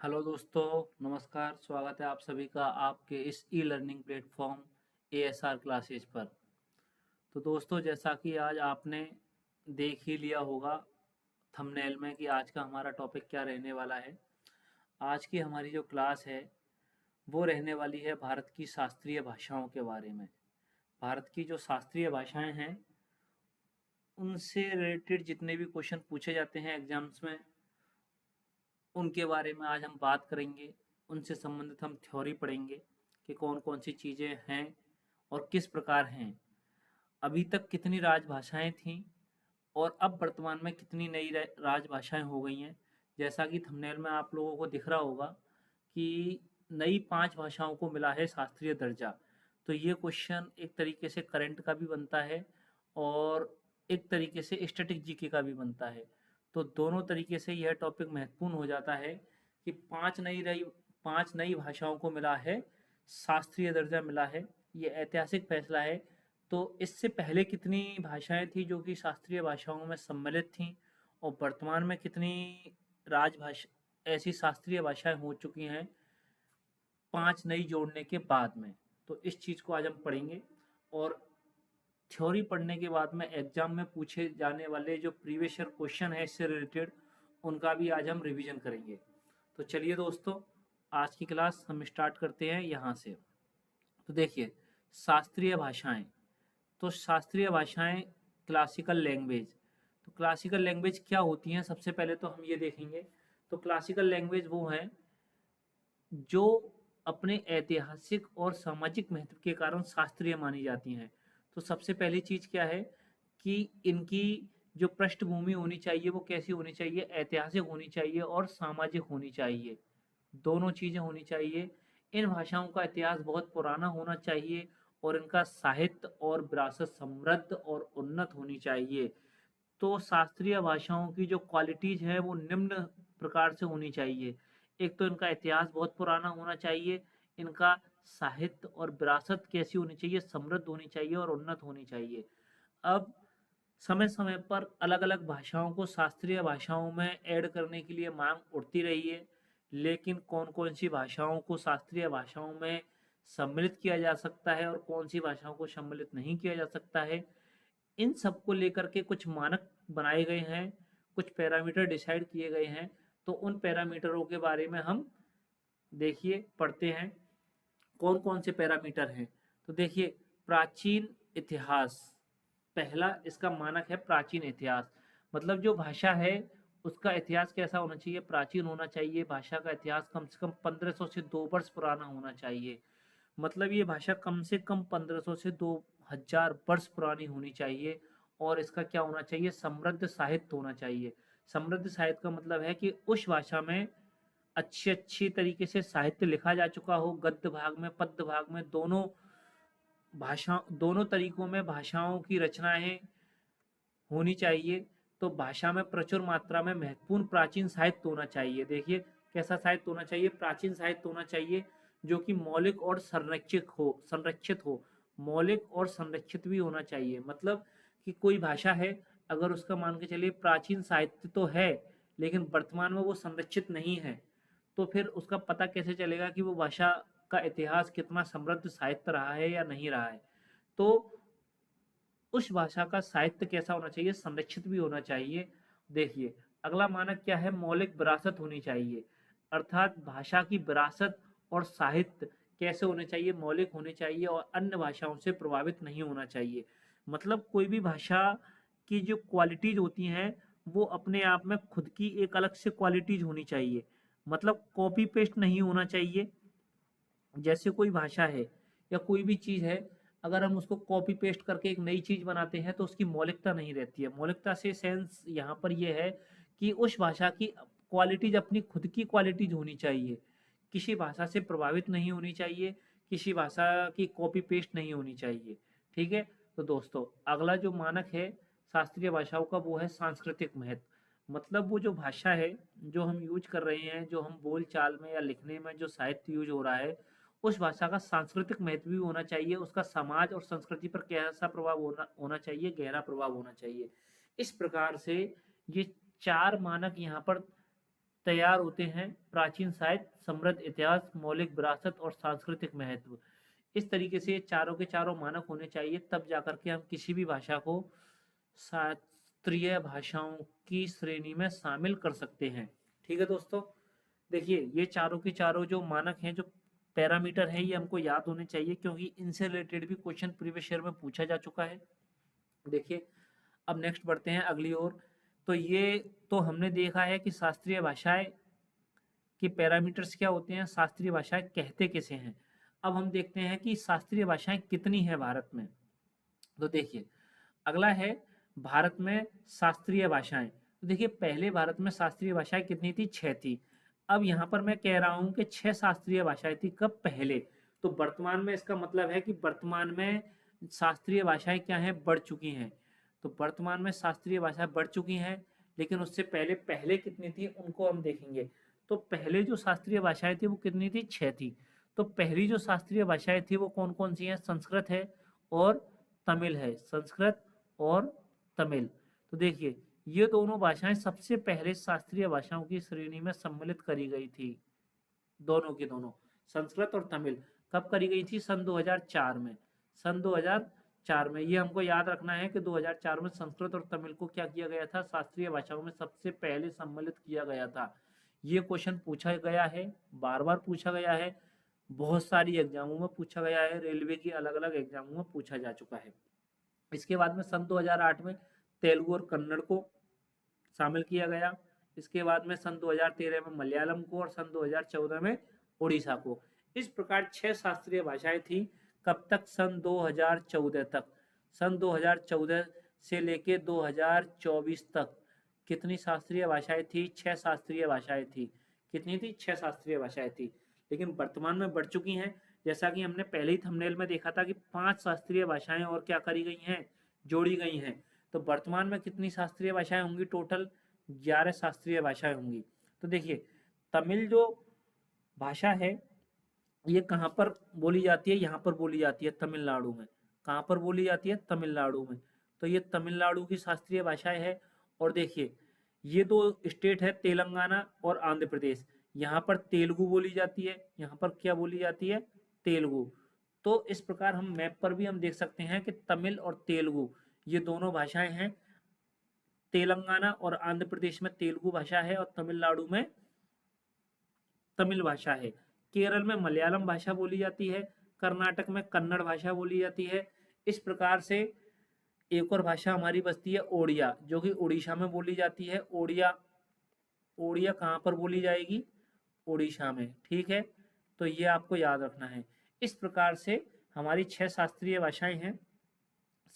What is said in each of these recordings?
Hello दोस्तों, नमस्कार। स्वागत है आप सभी का आपके इस e learning platform ASR classes पर। तो दोस्तों, जैसा कि आज आपने देख ही लिया होगा थंबनेल में कि आज का हमारा टॉपिक क्या रहने वाला है। आज की हमारी जो क्लास है वो रहने वाली है भारत की शास्त्रीय भाषाओं के बारे में। भारत की जो शास्त्रीय भाषाएं हैं उनसे रिलेटेड जितने भी क्वेश्चन पूछे जाते हैं एग्जाम्स में, उनके बारे में आज हम बात करेंगे। उनसे संबंधित हम थ्योरी पढ़ेंगे कि कौन कौन सी चीज़ें हैं और किस प्रकार हैं। अभी तक कितनी राजभाषाएं थीं और अब वर्तमान में कितनी नई राजभाषाएं हो गई हैं। जैसा कि थंबनेल में आप लोगों को दिख रहा होगा कि नई 5 भाषाओं को मिला है शास्त्रीय दर्जा। तो ये क्वेश्चन एक तरीके से करंट का भी बनता है और एक तरीके से स्टैटिक जीके का भी बनता है। तो दोनों तरीके से यह टॉपिक महत्वपूर्ण हो जाता है कि 5 नई भाषाओं को मिला है शास्त्रीय दर्जा मिला है। ये ऐतिहासिक फैसला है। तो इससे पहले कितनी भाषाएं थी जो कि शास्त्रीय भाषाओं में सम्मिलित थीं और वर्तमान में कितनी राजभाषा ऐसी शास्त्रीय भाषाएं हो चुकी हैं 5 नई जोड़ने के बाद में। तो इस चीज़ को आज हम पढ़ेंगे और थ्योरी पढ़ने के बाद में एग्जाम में पूछे जाने वाले जो प्रीवियस ईयर क्वेश्चन है इससे रिलेटेड, उनका भी आज हम रिवीजन करेंगे। तो चलिए दोस्तों, आज की क्लास हम स्टार्ट करते हैं यहाँ से। तो देखिए, शास्त्रीय भाषाएं। तो शास्त्रीय भाषाएं क्लासिकल लैंग्वेज। तो क्लासिकल लैंग्वेज क्या होती हैं, सबसे पहले तो हम ये देखेंगे। तो क्लासिकल लैंग्वेज वो हैं जो अपने ऐतिहासिक और सामाजिक महत्व के कारण शास्त्रीय मानी जाती हैं। तो सबसे पहली चीज़ क्या है कि इनकी जो पृष्ठभूमि होनी चाहिए वो कैसी होनी चाहिए, ऐतिहासिक होनी चाहिए और सामाजिक होनी चाहिए। दोनों चीज़ें होनी चाहिए। इन भाषाओं का इतिहास बहुत पुराना होना चाहिए और इनका साहित्य और विरासत समृद्ध और उन्नत होनी चाहिए। तो शास्त्रीय भाषाओं की जो क्वालिटीज़ हैं वो निम्न प्रकार से होनी चाहिए। एक तो इनका इतिहास बहुत पुराना होना चाहिए, इनका साहित्य और विरासत कैसी होनी चाहिए, समृद्ध होनी चाहिए और उन्नत होनी चाहिए। अब समय-समय पर अलग-अलग भाषाओं को शास्त्रीय भाषाओं में ऐड करने के लिए माँग उठती रही है, लेकिन कौन-कौन सी भाषाओं को शास्त्रीय भाषाओं में सम्मिलित किया जा सकता है और कौन-सी भाषाओं को सम्मिलित नहीं किया जा सकता है, इन सब को लेकर के कुछ मानक बनाए गए हैं, कुछ पैरामीटर डिसाइड किए गए हैं। तो उन पैरामीटरों के बारे में हम देखिए पढ़ते हैं। कौन-कौन से पैरामीटर हैं? तो देखिए, प्राचीन इतिहास, पहला इसका मानक है प्राचीन इतिहास। मतलब जो भाषा है उसका इतिहास कैसा होना चाहिए? प्राचीन होना चाहिए। भाषा का इतिहास कम से कम 1500 से 2 वर्ष पुराना होना चाहिए। मतलब ये भाषा कम से कम 1500 से 2000 वर्ष पुरानी होनी चाहिए और इसका क्या होना चाहिए? समृद्ध साहित्य होना चाहिए। समृद्ध साहित्य का मतलब है कि उस भाषा में अच्छी तरीके से साहित्य लिखा जा चुका हो, गद्य भाग में, पद्य भाग में, दोनों तरीकों में भाषाओं की रचनाएँ होनी चाहिए। तो भाषा में प्रचुर मात्रा में महत्वपूर्ण प्राचीन साहित्य होना चाहिए। देखिए, कैसा साहित्य होना चाहिए? प्राचीन साहित्य होना चाहिए जो कि मौलिक और संरक्षित हो। मौलिक और संरक्षित भी होना चाहिए। मतलब कि कोई भाषा है, अगर उसका मान के चलिए प्राचीन साहित्य तो है, लेकिन वर्तमान में वो संरक्षित नहीं है, तो फिर उसका पता कैसे चलेगा कि वो भाषा का इतिहास कितना समृद्ध साहित्य रहा है या नहीं रहा है? तो उस भाषा का साहित्य कैसा होना चाहिए? संरक्षित भी होना चाहिए। देखिए, अगला मानक क्या है? मौलिक विरासत होनी चाहिए। अर्थात भाषा की विरासत और साहित्य कैसे होने चाहिए? मौलिक होने चाहिए और अन्य भाषाओं से प्रभावित नहीं होना चाहिए। मतलब कोई भी भाषा की जो क्वालिटीज़ होती हैं, वो अपने आप में खुद की एक अलग से क्वालिटीज़ होनी चाहिए। मतलब कॉपी पेस्ट नहीं होना चाहिए। जैसे कोई भाषा है या कोई भी चीज़ है, अगर हम उसको कॉपी पेस्ट करके एक नई चीज़ बनाते हैं तो उसकी मौलिकता नहीं रहती है। मौलिकता से सेंस यहाँ पर ये है कि उस भाषा की क्वालिटीज़ अपनी खुद की क्वालिटीज़ होनी चाहिए। किसी भाषा से प्रभावित नहीं होनी चाहिए, किसी भाषा की कॉपी पेस्ट नहीं होनी चाहिए। ठीक है? तो दोस्तों, अगला जो मानक है शास्त्रीय भाषाओं का वो है सांस्कृतिक महत्व। मतलब वो जो भाषा है, जो हम यूज़ कर रहे हैं, जो हम बोल-चाल में या लिखने में जो साहित्य यूज़ हो रहा है, उस भाषा का सांस्कृतिक महत्व भी होना चाहिए, उसका समाज और संस्कृति पर कैसा प्रभाव होना होना चाहिए, गहरा प्रभाव होना चाहिए। इस प्रकार से ये 4 मानक यहाँ पर तैयार होते हैं प्राचीन साहित्य, समृद्ध इतिहास, मौलिक विरासत और सांस्कृतिक महत्व। इस तरीके से ये चारों के चारों मानक होने चाहिए, तब जाकर के हम किसी भी भाषा को शास्त्रीय भाषाओं की श्रेणी में शामिल कर सकते हैं। ठीक है दोस्तों, देखिए ये चारों के चारों जो मानक हैं, जो पैरामीटर हैं, ये हमको याद होने चाहिए, क्योंकि इनसे रिलेटेड भी क्वेश्चन प्रीवियस ईयर में पूछा जा चुका है। देखिए अब नेक्स्ट बढ़ते हैं अगली ओर। तो ये तो हमने देखा है कि शास्त्रीय भाषाएं के पैरामीटर्स क्या होते हैं, शास्त्रीय भाषाएं कहते किसे हैं। अब हम देखते हैं कि शास्त्रीय भाषाएं कितनी हैं भारत में। तो देखिए अगला है भारत में शास्त्रीय भाषाएं। तो देखिए पहले भारत में शास्त्रीय भाषाएं कितनी थी, 6 थी। अब यहाँ पर मैं कह रहा हूँ कि 6 शास्त्रीय भाषाएं थी, कब, पहले। तो वर्तमान में इसका मतलब है कि वर्तमान में शास्त्रीय भाषाएं क्या हैं, बढ़ चुकी हैं। तो वर्तमान में शास्त्रीय भाषाएं बढ़ चुकी हैं, लेकिन उससे पहले पहले कितनी थी उनको हम देखेंगे। तो पहले जो शास्त्रीय भाषाएं थी वो कितनी थी, 6 थी। तो पहली जो शास्त्रीय भाषाएं थी वो कौन कौन सी हैं, संस्कृत है और तमिल है, संस्कृत और तमिल। तो देखिए ये दोनों भाषाएं सबसे पहले शास्त्रीय भाषाओं की श्रेणी में सम्मिलित करी गई थी, दोनों की दोनों, संस्कृत और तमिल। कब करी गई थी, सन 2004 में। सन 2004 में, ये हमको याद रखना है कि 2004 में संस्कृत और तमिल को क्या किया गया था, शास्त्रीय भाषाओं में सबसे पहले सम्मिलित किया गया था। ये क्वेश्चन पूछा गया है, बार बार पूछा गया है, बहुत सारी एग्जामों में पूछा गया है, रेलवे की अलग अलग एग्जामों में पूछा जा चुका है। इसके बाद में सन 2008 में तेलुगु और कन्नड़ को शामिल किया गया। इसके बाद में सन 2013 में मलयालम को और सन 2014 में उड़ीसा को। इस प्रकार 6 शास्त्रीय भाषाएं थी। कब तक, सन 2014 तक। सन 2014 से लेके 2024 तक कितनी शास्त्रीय भाषाएं थी, 6 शास्त्रीय भाषाएं थी। कितनी थी, 6 शास्त्रीय भाषाएं थी। लेकिन वर्तमान में बढ़ चुकी हैं, जैसा कि हमने पहले ही थंबनेल में देखा था कि 5 शास्त्रीय भाषाएं और क्या करी गई हैं, जोड़ी गई हैं। तो वर्तमान में कितनी शास्त्रीय भाषाएं होंगी, टोटल 11 शास्त्रीय भाषाएं होंगी। तो देखिए तमिल जो भाषा है ये कहाँ पर बोली जाती है, यहाँ पर बोली जाती है तमिलनाडु में। कहाँ पर बोली जाती है, तमिलनाडु में। तो ये तमिलनाडु की शास्त्रीय भाषाएं है। और देखिए ये दो स्टेट है, तेलंगाना और आंध्र प्रदेश। यहाँ पर तेलुगु बोली जाती है, यहाँ पर क्या बोली जाती है, तेलुगु। तो इस प्रकार हम मैप पर भी हम देख सकते हैं कि तमिल और तेलुगु ये दोनों भाषाएं हैं। तेलंगाना और आंध्र प्रदेश में तेलुगु भाषा है और तमिलनाडु में तमिल भाषा है। केरल में मलयालम भाषा बोली जाती है, कर्नाटक में कन्नड़ भाषा बोली जाती है। इस प्रकार से एक और भाषा हमारी बचती है ओडिया, जो कि उड़ीसा में बोली जाती है। ओडिया, ओडिया कहाँ पर बोली जाएगी, उड़ीसा में। ठीक है, तो ये आपको याद रखना है। इस प्रकार से हमारी 6 शास्त्रीय भाषाएं हैं,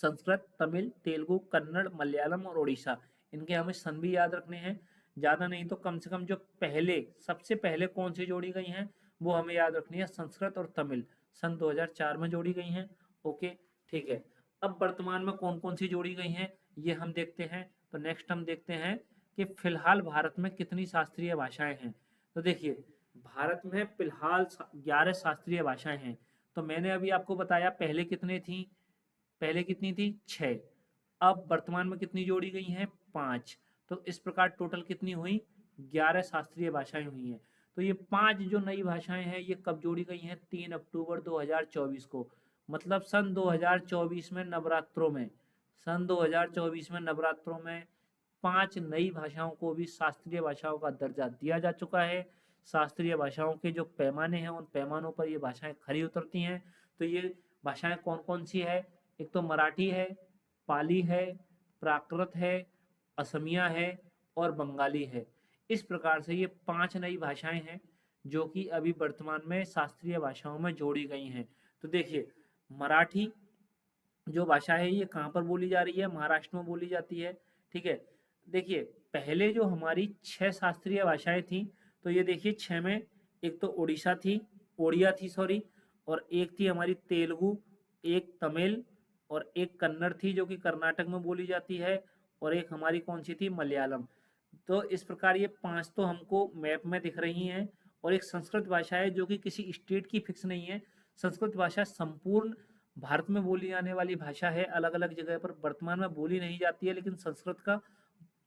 संस्कृत, तमिल, तेलुगु, कन्नड़, मलयालम और उड़ीसा। इनके हमें सन भी याद रखने हैं, ज़्यादा नहीं तो कम से कम जो पहले, सबसे पहले कौन सी जोड़ी गई हैं वो हमें याद रखनी है, संस्कृत और तमिल। सन 2004 में जोड़ी गई हैं। ओके, ठीक है। अब वर्तमान में कौन कौन सी जोड़ी गई हैं ये हम देखते हैं। तो नेक्स्ट हम देखते हैं कि फिलहाल भारत में कितनी शास्त्रीय भाषाएं हैं। तो देखिए भारत में फिलहाल 11 शास्त्रीय भाषाएं हैं। तो मैंने अभी आपको बताया पहले कितने थी, पहले कितनी थी, 6। अब वर्तमान में कितनी जोड़ी गई हैं, 5। तो इस प्रकार टोटल कितनी हुई, 11 शास्त्रीय भाषाएं हुई हैं। तो ये 5 जो नई भाषाएं हैं ये कब जोड़ी गई हैं, 3 अक्टूबर 2024 को। मतलब सन 2024 में नवरात्रों में, सन 2024 में नवरात्रों में 5 नई भाषाओं को भी शास्त्रीय भाषाओं का दर्जा दिया जा चुका है। शास्त्रीय भाषाओं के जो पैमाने हैं उन पैमानों पर ये भाषाएं खरी उतरती हैं। तो ये भाषाएं कौन कौन सी है, एक तो मराठी है, पाली है, प्राकृत है, असमिया है और बंगाली है। इस प्रकार से ये 5 नई भाषाएं हैं जो कि अभी वर्तमान में शास्त्रीय भाषाओं में जोड़ी गई हैं। तो देखिए मराठी जो भाषा है ये कहाँ पर बोली जा रही है, महाराष्ट्र में बोली जाती है। ठीक है, देखिए पहले जो हमारी 6 शास्त्रीय भाषाएं थी, तो ये देखिए 6 में एक तो उड़ीसा थी, ओडिया थी सॉरी, और एक थी हमारी तेलुगु, एक तमिल और एक कन्नड़ थी जो कि कर्नाटक में बोली जाती है, और एक हमारी कौन सी थी, मलयालम। तो इस प्रकार ये 5 तो हमको मैप में दिख रही हैं। और एक संस्कृत भाषा है जो कि किसी स्टेट की फिक्स नहीं है। संस्कृत भाषा संपूर्ण भारत में बोली जाने वाली भाषा है, अलग अलग जगह पर वर्तमान में बोली नहीं जाती है, लेकिन संस्कृत का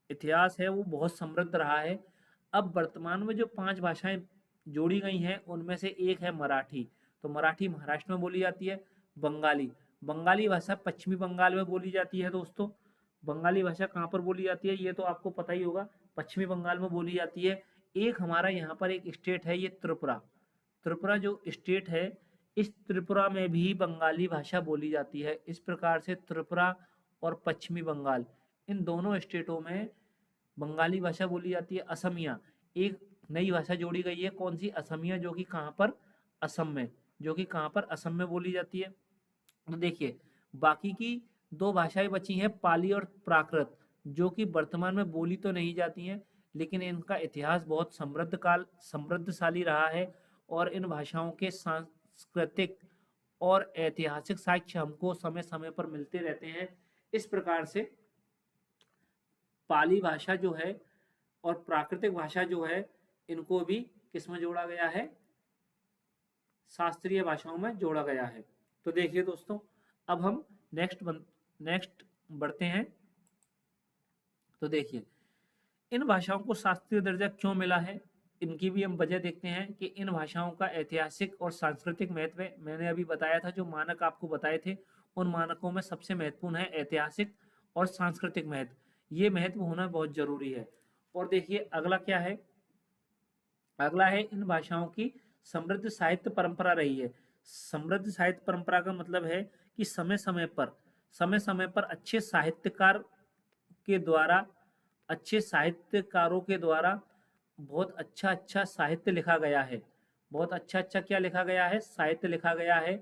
इतिहास है वो बहुत समृद्ध रहा है। अब वर्तमान में जो 5 भाषाएं जोड़ी गई हैं उनमें से एक है मराठी। तो मराठी महाराष्ट्र में बोली जाती है। बंगाली, बंगाली भाषा पश्चिमी बंगाल में बोली जाती है दोस्तों। बंगाली भाषा कहाँ पर बोली जाती है ये तो आपको पता ही होगा, पश्चिमी बंगाल में बोली जाती है। एक हमारा यहाँ पर एक स्टेट है ये त्रिपुरा। त्रिपुरा जो स्टेट है, इस त्रिपुरा में भी बंगाली भाषा बोली जाती है। इस प्रकार से त्रिपुरा और पश्चिमी बंगाल, इन दोनों स्टेटों में बंगाली भाषा बोली जाती है। असमिया, एक नई भाषा जोड़ी गई है, कौन सी? असमिया, जो कि कहाँ पर? असम में, जो कि कहाँ पर? असम में बोली जाती है। तो देखिए, बाकी की 2 भाषाएं बची हैं, पाली और प्राकृत, जो कि वर्तमान में बोली तो नहीं जाती हैं, लेकिन इनका इतिहास बहुत समृद्धशाली रहा है और इन भाषाओं के सांस्कृतिक और ऐतिहासिक साक्ष्य हमको समय समय पर मिलते रहते हैं। इस प्रकार से पाली भाषा जो है और प्राकृतिक भाषा जो है, इनको भी किसमें जोड़ा गया है? शास्त्रीय भाषाओं में जोड़ा गया है। तो देखिए दोस्तों, अब हम नेक्स्ट बढ़ते हैं। तो देखिए, इन भाषाओं को शास्त्रीय दर्जा क्यों मिला है, इनकी भी हम वजह देखते हैं कि इन भाषाओं का ऐतिहासिक और सांस्कृतिक महत्व है। मैंने अभी बताया था, जो मानक आपको बताए थे, उन मानकों में सबसे महत्वपूर्ण है ऐतिहासिक और सांस्कृतिक महत्व। ये महत्व होना बहुत जरूरी है। और देखिए अगला क्या है? अगला है इन भाषाओं की समृद्ध साहित्य परंपरा रही है। समृद्ध साहित्य परंपरा का मतलब है कि समय समय पर अच्छे साहित्यकारों के द्वारा बहुत अच्छा अच्छा साहित्य लिखा गया है। बहुत अच्छा अच्छा क्या लिखा गया है? साहित्य लिखा गया है।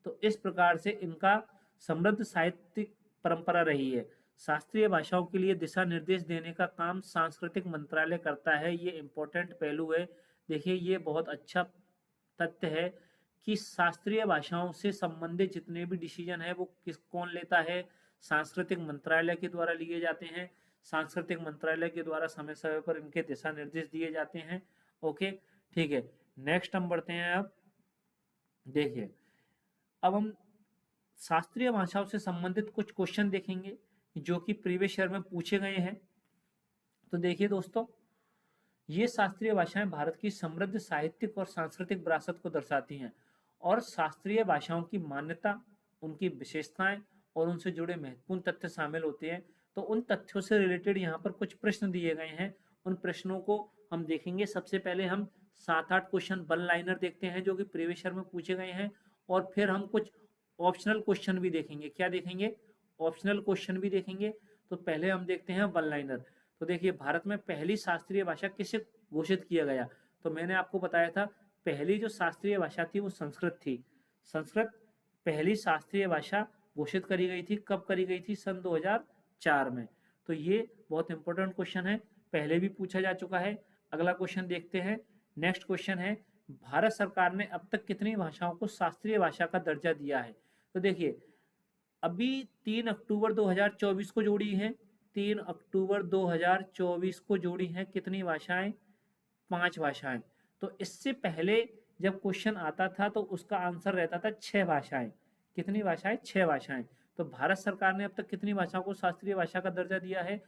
तो इस प्रकार से इनका समृद्ध साहित्यिक परंपरा रही है। शास्त्रीय भाषाओं के लिए दिशा निर्देश देने का काम सांस्कृतिक मंत्रालय करता है। ये इंपॉर्टेंट पहलू है। देखिए, ये बहुत अच्छा तथ्य है कि शास्त्रीय भाषाओं से संबंधित जितने भी डिसीजन है वो कौन लेता है? सांस्कृतिक मंत्रालय के द्वारा लिए जाते हैं। सांस्कृतिक मंत्रालय के द्वारा समय समय पर इनके दिशा निर्देश दिए जाते हैं। ओके, ठीक है। नेक्स्ट हम बढ़ते हैं। अब देखिए, अब हम शास्त्रीय भाषाओं से संबंधित कुछ क्वेश्चन देखेंगे जो कि प्रीवियस ईयर में पूछे गए हैं। तो देखिए दोस्तों, ये शास्त्रीय भाषाएं भारत की समृद्ध साहित्यिक और सांस्कृतिक विरासत को दर्शाती हैं और शास्त्रीय भाषाओं की मान्यता, उनकी विशेषताएं और उनसे जुड़े महत्वपूर्ण तथ्य शामिल होते हैं। तो उन तथ्यों से रिलेटेड यहाँ पर कुछ प्रश्न दिए गए हैं, उन प्रश्नों को हम देखेंगे। सबसे पहले हम 7-8 क्वेश्चन वन लाइनर देखते हैं जो कि प्रीवियस ईयर में पूछे गए हैं, और फिर हम कुछ ऑप्शनल क्वेश्चन भी देखेंगे। क्या देखेंगे? ऑप्शनल क्वेश्चन भी देखेंगे। तो पहले हम देखते हैं वन लाइनर। तो देखिए, भारत में पहली शास्त्रीय भाषा किसे घोषित किया गया? तो मैंने आपको बताया था, पहली जो शास्त्रीय भाषा थी वो संस्कृत थी। संस्कृत पहली शास्त्रीय भाषा घोषित करी गई थी। कब करी गई थी? सन 2004 में। तो ये बहुत इंपॉर्टेंट क्वेश्चन है, पहले भी पूछा जा चुका है। अगला क्वेश्चन देखते हैं। नेक्स्ट क्वेश्चन है, भारत सरकार ने अब तक कितनी भाषाओं को शास्त्रीय भाषा का दर्जा दिया है? तो देखिए, अभी 3 अक्टूबर 2024 को जोड़ी है। 3 अक्टूबर 2024 को जोड़ी हैं कितनी भाषाएं? 5 भाषाएं। तो इससे पहले जब क्वेश्चन आता था तो उसका आंसर रहता था 6 भाषाएं। कितनी भाषाएं? 6 भाषाएं। तो भारत सरकार ने अब तक कितनी भाषाओं को शास्त्रीय भाषा का दर्जा दिया है?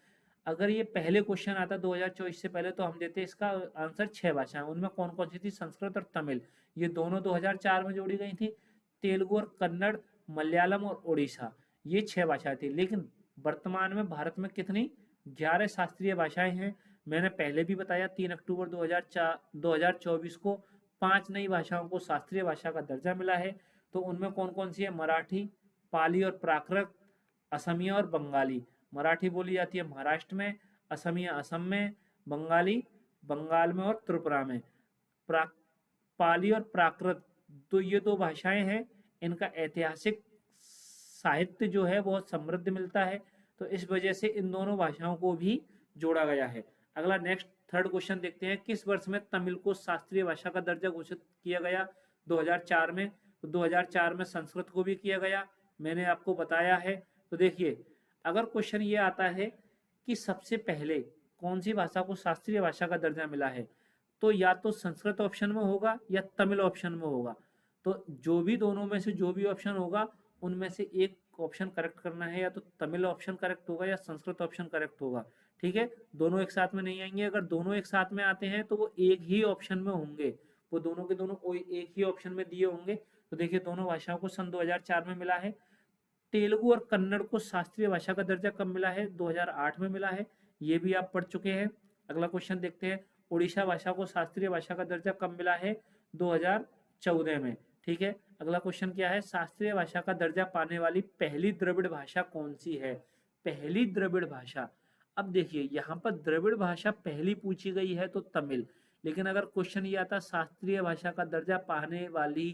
अगर ये पहले क्वेश्चन आता 2024 से पहले तो हम देते इसका आंसर 6 भाषाएं। उनमें कौन कौन सी थी? संस्कृत और तमिल। ये दोनों 2004 में जोड़ी गई थी। तेलुगु और कन्नड़, मलयालम और उड़ीसा, ये 6 भाषाएं थी। लेकिन वर्तमान में भारत में कितनी? 11 शास्त्रीय भाषाएं हैं। मैंने पहले भी बताया, 3 अक्टूबर 2024 को 5 नई भाषाओं को शास्त्रीय भाषा का दर्जा मिला है। तो उनमें कौन कौन सी है? मराठी, पाली और प्राकृत, असमिया और बंगाली। मराठी बोली जाती है महाराष्ट्र में, असमिया असम में, बंगाली बंगाल में और त्रिपुरा में। पाली और प्राकृत, तो ये 2 भाषाएं हैं। इनका ऐतिहासिक साहित्य जो है बहुत समृद्ध मिलता है। तो इस वजह से इन दोनों भाषाओं को भी जोड़ा गया है। अगला नेक्स्ट थर्ड क्वेश्चन देखते हैं। किस वर्ष में तमिल को शास्त्रीय भाषा का दर्जा घोषित किया गया? 2004 में। तो 2004 में संस्कृत को भी किया गया, मैंने आपको बताया है। तो देखिए, अगर क्वेश्चन ये आता है कि सबसे पहले कौन सी भाषा को शास्त्रीय भाषा का दर्जा मिला है, तो या तो संस्कृत ऑप्शन में होगा या तमिल ऑप्शन में होगा। तो जो भी दोनों में से जो भी ऑप्शन होगा, उनमें से एक ऑप्शन करेक्ट करना है, या तो तमिल ऑप्शन करेक्ट होगा या संस्कृत ऑप्शन करेक्ट होगा। ठीक है, दोनों एक साथ में नहीं आएंगे। अगर दोनों एक साथ में आते हैं तो वो एक ही ऑप्शन में होंगे, वो दोनों के दोनों कोई एक ही ऑप्शन में दिए होंगे। तो देखिए दोनों भाषाओं को सन 2004 में मिला है। तेलुगु और कन्नड़ को शास्त्रीय भाषा का दर्जा कब मिला है? 2008 में मिला है, ये भी आप पढ़ चुके हैं। अगला क्वेश्चन देखते हैं, उड़ीसा भाषा को शास्त्रीय भाषा का दर्जा कब मिला है? 2014 में। ठीक है, अगला क्वेश्चन क्या है, शास्त्रीय भाषा का दर्जा पाने वाली पहली द्रविड़ भाषा कौन सी है? पहली द्रविड़ भाषा। अब देखिए यहाँ पर द्रविड़ भाषा पहली पूछी गई है तो तमिल, लेकिन अगर क्वेश्चन ये आता शास्त्रीय भाषा का दर्जा पाने वाली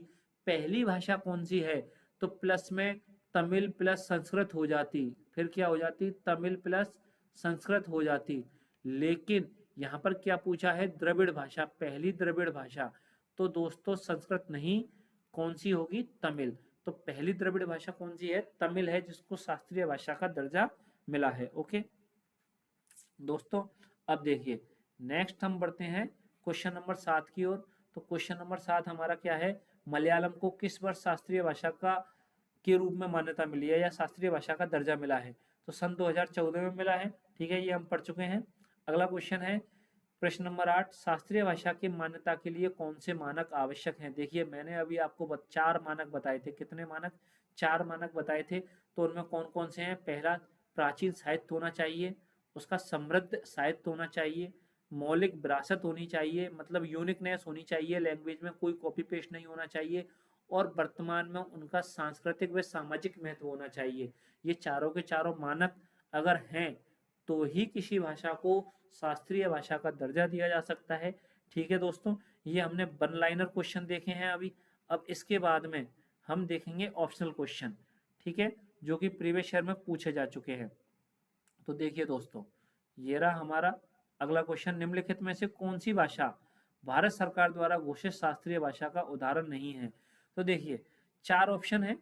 पहली भाषा कौन सी है, तो प्लस में तमिल प्लस संस्कृत हो जाती, फिर क्या हो जाती? तमिल प्लस संस्कृत हो जाती। लेकिन यहाँ पर क्या पूछा है? द्रविड़ भाषा, पहली द्रविड़ भाषा। तो दोस्तों संस्कृत नहीं, कौन सी होगी? तमिल। तो पहली द्रविड़ भाषा कौन सी है? तमिल है, जिसको शास्त्रीय भाषा का दर्जा मिला है। ओके दोस्तों, अब देखिए नेक्स्ट हम बढ़ते हैं क्वेश्चन नंबर 7 की ओर। तो क्वेश्चन नंबर 7 हमारा क्या है, मलयालम को किस वर्ष शास्त्रीय भाषा का के रूप में मान्यता मिली है या शास्त्रीय भाषा का दर्जा मिला है? तो सन 2014 में मिला है। ठीक है, ये हम पढ़ चुके हैं। अगला क्वेश्चन है प्रश्न नंबर 8, शास्त्रीय भाषा की मान्यता के लिए कौन से मानक आवश्यक हैं? देखिए मैंने अभी आपको 4 मानक बताए थे। कितने मानक? 4 मानक बताए थे। तो उनमें कौन कौन से हैं? पहला, प्राचीन साहित्य होना चाहिए, उसका समृद्ध साहित्य होना चाहिए, मौलिक विरासत होनी चाहिए, मतलब यूनिकनेस होनी चाहिए, लैंग्वेज में कोई कॉपी पेस्ट नहीं होना चाहिए, और वर्तमान में उनका सांस्कृतिक व सामाजिक महत्व होना चाहिए। ये चारों के चारों मानक अगर हैं तो ही किसी भाषा को शास्त्रीय भाषा का दर्जा दिया जा सकता है। ठीक है दोस्तों, ये हमने वन लाइनर क्वेश्चन देखे हैं अभी। अब इसके बाद में हम देखेंगे ऑप्शनल क्वेश्चन, ठीक है, जो कि प्रीवियस ईयर में पूछे जा चुके हैं। तो देखिए दोस्तों, ये रहा हमारा अगला क्वेश्चन, निम्नलिखित में से कौन सी भाषा भारत सरकार द्वारा घोषित शास्त्रीय भाषा का उदाहरण नहीं है? तो देखिए 4 ऑप्शन है,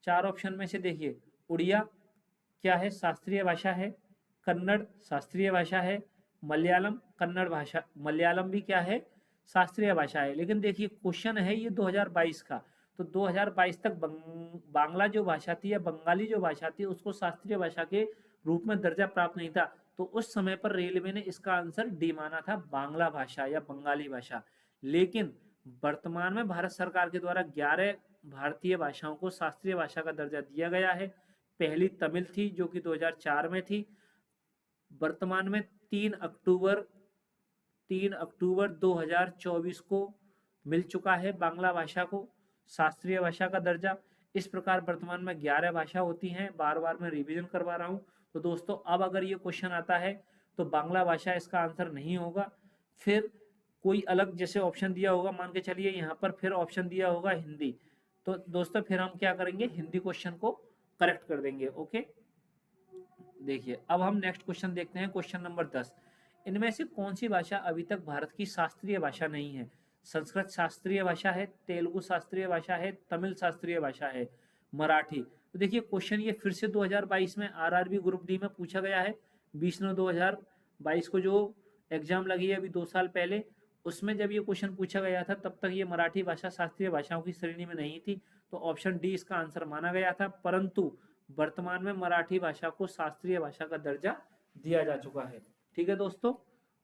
4 ऑप्शन में से देखिए उड़िया क्या है? शास्त्रीय भाषा है। कन्नड़ शास्त्रीय भाषा है। मलयालम, कन्नड़ भाषा, मलयालम भी क्या है? शास्त्रीय भाषा है। लेकिन देखिए क्वेश्चन है ये 2022 का, तो 2022 तक बांग्ला जो भाषा थी या बंगाली जो भाषा थी उसको शास्त्रीय भाषा के रूप में दर्जा प्राप्त नहीं था। तो उस समय पर रेलवे ने इसका आंसर डी माना था, बांग्ला भाषा या बंगाली भाषा। लेकिन वर्तमान में भारत सरकार के द्वारा 11 भारतीय भाषाओं को शास्त्रीय भाषा का दर्जा दिया गया है। पहली तमिल थी जो कि 2004 में थी। वर्तमान में 3 अक्टूबर 2024 को मिल चुका है बांग्ला भाषा को शास्त्रीय भाषा का दर्जा। इस प्रकार वर्तमान में 11 भाषा होती हैं, बार बार मैं रिवीजन करवा रहा हूँ। तो दोस्तों अब अगर ये क्वेश्चन आता है तो बांग्ला भाषा इसका आंसर नहीं होगा, फिर कोई अलग जैसे ऑप्शन दिया होगा, मान के चलिए यहाँ पर फिर ऑप्शन दिया होगा हिंदी, तो दोस्तों फिर हम क्या करेंगे, हिंदी क्वेश्चन को करेक्ट कर देंगे। ओके देखिए अब हम नेक्स्ट क्वेश्चन देखते हैं, क्वेश्चन नंबर 10, इनमें से कौन सी भाषा अभी तक भारत की शास्त्रीय भाषा नहीं है? संस्कृत शास्त्रीय भाषा है, तेलुगु शास्त्रीय भाषा है, तमिल शास्त्रीय भाषा है, मराठी। तो देखिए क्वेश्चन ये फिर से 2022 में आरआरबी ग्रुप डी में पूछा गया है। 20/9/2022 को जो एग्जाम लगी है अभी 2 साल पहले, उसमें जब ये क्वेश्चन पूछा गया था तब तक ये मराठी भाषा शास्त्रीय भाषाओं की श्रेणी में नहीं थी, तो ऑप्शन डी इसका आंसर माना गया था। परंतु वर्तमान में मराठी भाषा को शास्त्रीय भाषा का दर्जा दिया जा चुका है। ठीक है दोस्तों,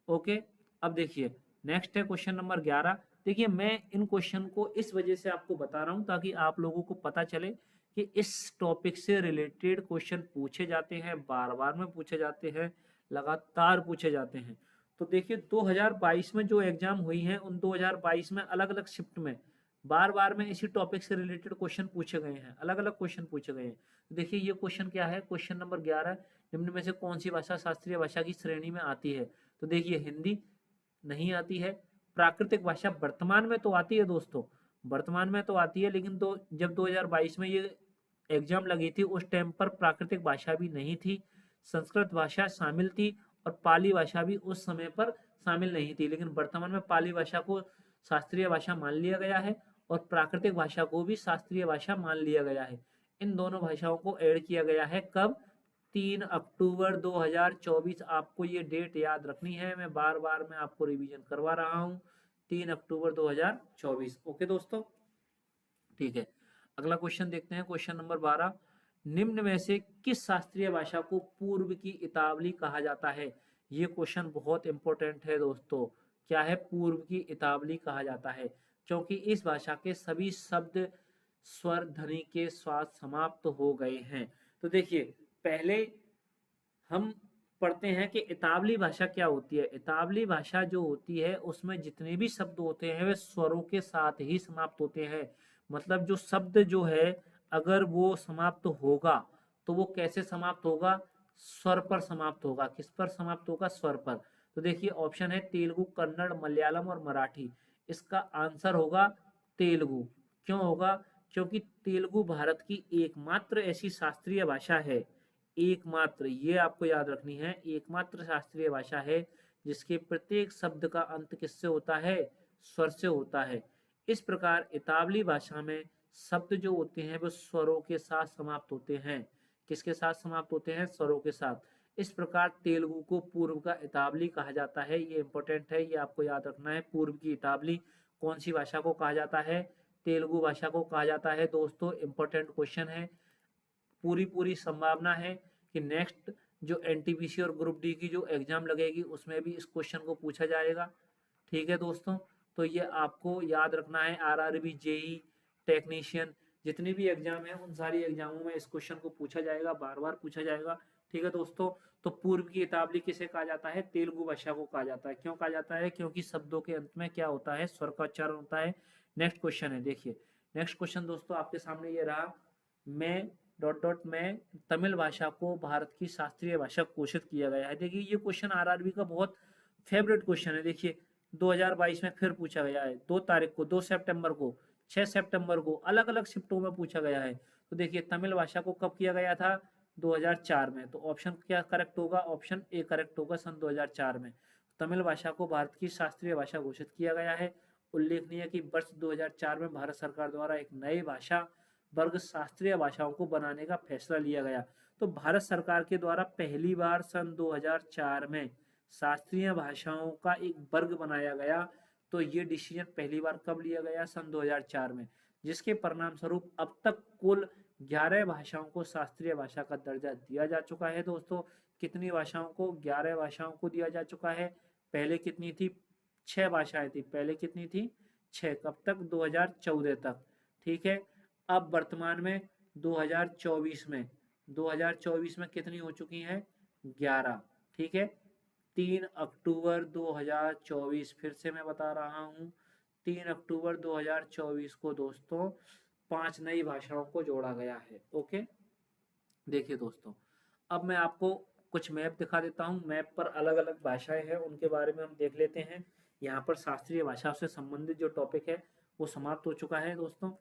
ओके। अब देखिए नेक्स्ट है क्वेश्चन नंबर 11। देखिए मैं इन क्वेश्चन को इस वजह से आपको बता रहा हूं ताकि आप लोगों को पता चले कि इस टॉपिक से रिलेटेड क्वेश्चन पूछे जाते हैं, बार बार में पूछे जाते हैं, लगातार पूछे जाते हैं। तो देखिए 2022 में जो एग्जाम हुई है उन 2022 में अलग अलग शिफ्ट में बार बार में इसी टॉपिक से रिलेटेड क्वेश्चन पूछे गए हैं, अलग अलग क्वेश्चन पूछे गए हैं। तो देखिए ये क्वेश्चन क्या है, क्वेश्चन नंबर 11, निम्न में से कौन सी भाषा शास्त्रीय भाषा की श्रेणी में आती है? तो देखिए हिंदी नहीं आती है। प्राकृतिक भाषा वर्तमान में तो आती है दोस्तों, वर्तमान में तो आती है, लेकिन तो जब 2022 में ये एग्जाम लगी थी उस टाइम पर प्राकृतिक भाषा भी नहीं थी। संस्कृत भाषा शामिल थी और पाली भाषा भी उस समय पर शामिल नहीं थी, लेकिन वर्तमान में पाली भाषा को शास्त्रीय भाषा मान लिया गया है और प्राकृतिक भाषा को भी शास्त्रीय भाषा मान लिया गया है। इन दोनों भाषाओं को ऐड किया गया है कब? 3 अक्टूबर 2024। आपको ये डेट याद रखनी है, मैं बार बार मैं आपको रिवीजन करवा रहा हूँ, 3 अक्टूबर 2024। ओके दोस्तों, ठीक है। अगला क्वेश्चन देखते हैं, क्वेश्चन नंबर 12, निम्न में से किस शास्त्रीय भाषा को पूर्व की इतावली कहा जाता है? ये क्वेश्चन बहुत इंपॉर्टेंट है दोस्तों। क्या है? पूर्व की इतावली कहा जाता है, क्योंकि इस भाषा के सभी शब्द स्वर ध्वनि के साथ समाप्त हो गए हैं। तो देखिए, पहले हम पढ़ते हैं कि इतावली भाषा क्या होती है। इतावली भाषा जो होती है उसमें जितने भी शब्द होते हैं वे स्वरों के साथ ही समाप्त होते हैं। मतलब जो शब्द जो है अगर वो समाप्त होगा तो वो कैसे समाप्त होगा? स्वर पर समाप्त होगा। किस पर समाप्त होगा? स्वर पर। तो देखिए ऑप्शन है तेलुगु, कन्नड़, मलयालम और मराठी। इसका आंसर होगा तेलुगु। क्यों होगा? क्योंकि तेलुगु भारत की एकमात्र ऐसी शास्त्रीय भाषा है, एकमात्र, ये आपको याद रखनी है, एकमात्र शास्त्रीय भाषा है जिसके प्रत्येक शब्द का अंत किससे होता है? स्वर से होता है। इस प्रकार इतावली भाषा में शब्द जो होते हैं वो स्वरों के साथ समाप्त होते हैं। किसके साथ समाप्त होते हैं? स्वरों के साथ। इस प्रकार तेलुगु को पूर्व का इतावली कहा जाता है। ये इंपॉर्टेंट है, ये आपको याद रखना है। पूर्व की इतावली कौन सी भाषा को कहा जाता है? तेलुगु भाषा को कहा जाता है। दोस्तों इंपॉर्टेंट क्वेश्चन है। पूरी संभावना है कि नेक्स्ट जो एनटीपीसी और ग्रुप डी की जो एग्जाम लगेगी उसमें भी इस क्वेश्चन को पूछा जाएगा। ठीक है दोस्तों, तो ये आपको याद रखना है। आरआरबी, जेई, टेक्नीशियन, जितनी भी एग्जाम है उन सारी एग्जामों में इस क्वेश्चन को पूछा जाएगा, बार बार पूछा जाएगा। ठीक है दोस्तों, तो पूर्व की इतावली किसे कहा जाता है? तेलुगु भाषा को कहा जाता है। क्यों कहा जाता है? क्योंकि शब्दों के अंत में क्या होता है? स्वर का उच्चारण होता है। नेक्स्ट क्वेश्चन है, देखिए नेक्स्ट क्वेश्चन दोस्तों आपके सामने ये रहा। मैं डॉट डॉट में तमिल भाषा को भारत की शास्त्रीय भाषा घोषित किया गया है। देखिए ये क्वेश्चन आरआरबी का बहुत फेवरेट क्वेश्चन है। देखिए 2022 में फिर पूछा गया है, 2 तारीख को, 2 सितंबर को, 6 सितंबर को, अलग अलग शिफ्टों में पूछा गया है। तो देखिए तमिल भाषा को कब किया गया था? 2004 में। तो ऑप्शन क्या करेक्ट होगा? ऑप्शन ए करेक्ट होगा, सन 2004 में तमिल भाषा को भारत की शास्त्रीय भाषा घोषित किया गया है। उल्लेखनीय है कि वर्ष 2004 में भारत सरकार द्वारा एक नई भाषा वर्ग शास्त्रीय भाषाओं को बनाने का फैसला लिया गया। तो भारत सरकार के द्वारा पहली बार सन 2004 में शास्त्रीय भाषाओं का एक वर्ग बनाया गया। तो ये डिसीजन पहली बार कब लिया गया? सन 2004 में, जिसके परिणाम स्वरूप अब तक कुल 11 भाषाओं को शास्त्रीय भाषा का दर्जा दिया जा चुका है। दोस्तों कितनी भाषाओं को? 11 भाषाओं को दिया जा चुका है। पहले कितनी थी? 6 भाषाएं थी। पहले कितनी थी? 6। कब तक? 2014 तक। ठीक है, अब वर्तमान में 2024 में कितनी हो चुकी हैं? 11। ठीक है, 3 अक्टूबर 2024, फिर से मैं बता रहा हूँ, 3 अक्टूबर 2024 को दोस्तों 5 नई भाषाओं को जोड़ा गया है। ओके, देखिए दोस्तों अब मैं आपको कुछ मैप दिखा देता हूँ। मैप पर अलग अलग भाषाएं हैं, उनके बारे में हम देख लेते हैं। यहाँ पर शास्त्रीय भाषा से संबंधित जो टॉपिक है वो समाप्त हो चुका है दोस्तों।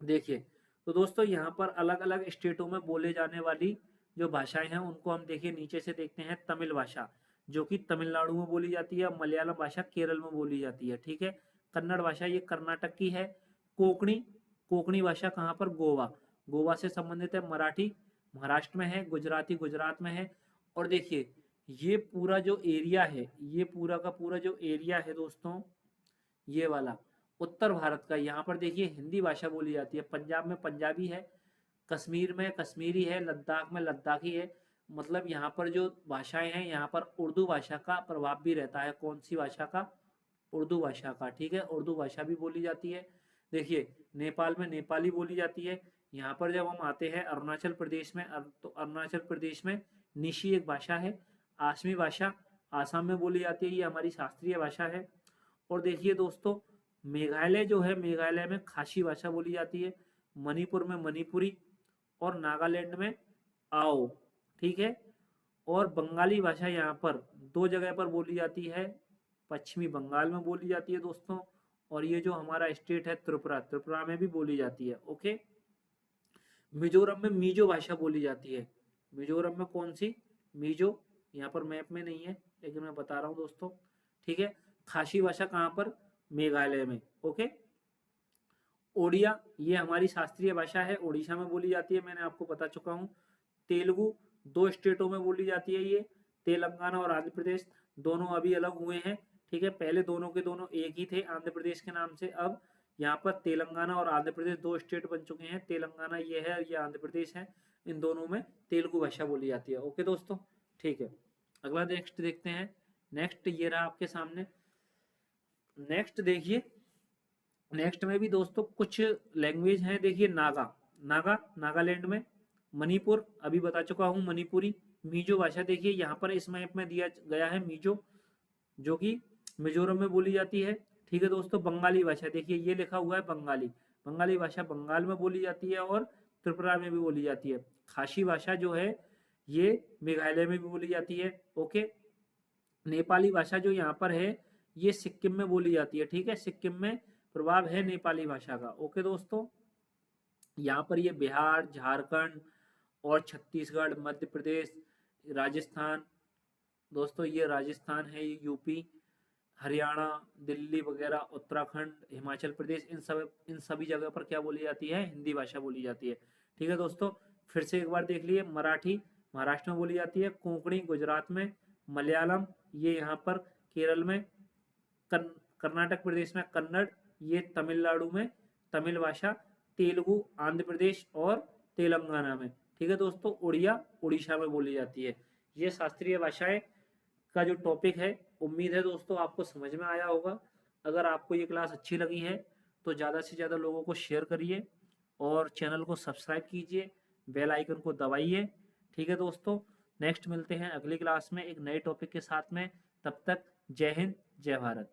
देखिए, तो दोस्तों यहाँ पर अलग अलग स्टेटों में बोले जाने वाली जो भाषाएं हैं उनको हम देखिए नीचे से देखते हैं। तमिल भाषा जो कि तमिलनाडु में बोली जाती है। मलयालम भाषा केरल में बोली जाती है। ठीक है, कन्नड़ भाषा ये कर्नाटक की है। कोंकणी, कोंकणी भाषा कहाँ पर? गोवा, गोवा से संबंधित है। मराठी महाराष्ट्र में है। गुजराती गुजरात में है। और देखिए ये पूरा जो एरिया है, ये पूरा का पूरा जो एरिया है दोस्तों, ये वाला उत्तर भारत का, यहाँ पर देखिए हिंदी भाषा बोली जाती है। पंजाब में पंजाबी है, कश्मीर में कश्मीरी है, लद्दाख में लद्दाखी है। मतलब यहाँ पर जो भाषाएं हैं यहाँ पर उर्दू भाषा का प्रभाव भी रहता है। कौन सी भाषा का? उर्दू भाषा का। ठीक है, उर्दू भाषा भी बोली जाती है। देखिए नेपाल में नेपाली बोली जाती है। यहाँ पर जब हम आते हैं अरुणाचल प्रदेश में, तो अरुणाचल प्रदेश में निशी एक भाषा है। आसमी भाषा आसाम में बोली जाती है, ये हमारी शास्त्रीय भाषा है। और देखिए दोस्तों मेघालय जो है, मेघालय में खासी भाषा बोली जाती है। मणिपुर में मणिपुरी और नागालैंड में आओ। ठीक है, और बंगाली भाषा यहाँ पर 2 जगह पर बोली जाती है। पश्चिमी बंगाल में बोली जाती है दोस्तों, और ये जो हमारा स्टेट है त्रिपुरा, त्रिपुरा में भी बोली जाती है। ओके, मिजोरम में मीजो भाषा बोली जाती है। मिजोरम में कौन सी? मीजो। यहाँ पर मैप में नहीं है लेकिन मैं बता रहा हूँ दोस्तों। ठीक है, खासी भाषा कहाँ पर? मेघालय में। ओके, ओडिया ये हमारी शास्त्रीय भाषा है, उड़ीसा में बोली जाती है, मैंने आपको बता चुका हूँ। तेलुगु 2 स्टेटों में बोली जाती है, ये तेलंगाना और आंध्र प्रदेश, दोनों अभी अलग हुए हैं। ठीक है, पहले दोनों के दोनों एक ही थे आंध्र प्रदेश के नाम से। अब यहाँ पर तेलंगाना और आंध्र प्रदेश 2 स्टेट बन चुके हैं। तेलंगाना ये है, ये आंध्र प्रदेश है। इन दोनों में तेलुगु भाषा बोली जाती है। ओके दोस्तों, ठीक है। अगला नेक्स्ट देखते हैं। नेक्स्ट ये रहा आपके सामने। नेक्स्ट देखिए, नेक्स्ट में भी दोस्तों कुछ लैंग्वेज हैं। देखिए नागालैंड में, मणिपुर अभी बता चुका हूँ, मणिपुरी। मीजो भाषा देखिए यहाँ पर इस मैप में दिया गया है, मीजो, जो कि मिजोरम में बोली जाती है। ठीक है दोस्तों। बंगाली भाषा देखिए ये लिखा हुआ है बंगाली। बंगाली भाषा बंगाल में बोली जाती है और त्रिपुरा में भी बोली जाती है। खासी भाषा जो है ये मेघालय में भी बोली जाती है। ओके। नेपाली भाषा जो यहाँ पर है ये सिक्किम में बोली जाती है। ठीक है, सिक्किम में प्रभाव है नेपाली भाषा का। ओके दोस्तों। यहाँ पर ये बिहार, झारखंड और छत्तीसगढ़, मध्य प्रदेश, राजस्थान, दोस्तों ये राजस्थान है, ये यूपी, हरियाणा, दिल्ली वगैरह, उत्तराखंड, हिमाचल प्रदेश, इन सभी जगह पर क्या बोली जाती है, हिंदी भाषा बोली जाती है। ठीक है दोस्तों। फिर से एक बार देख लिए, मराठी महाराष्ट्र में बोली जाती है, कोंकणी गुजरात में, मलयालम ये यहाँ पर केरल में, कर्नाटक प्रदेश में कन्नड़, ये तमिलनाडु में तमिल भाषा, तेलुगु आंध्र प्रदेश और तेलंगाना में। ठीक है दोस्तों। उड़िया उड़ीसा में बोली जाती है। ये शास्त्रीय भाषाएं का जो टॉपिक है, उम्मीद है दोस्तों आपको समझ में आया होगा। अगर आपको ये क्लास अच्छी लगी है तो ज़्यादा से ज़्यादा लोगों को शेयर करिए और चैनल को सब्सक्राइब कीजिए, बेल आइकन को दबाइए। ठीक है दोस्तों। नेक्स्ट मिलते हैं अगली क्लास में एक नए टॉपिक के साथ में। तब तक जय हिंद, जय भारत।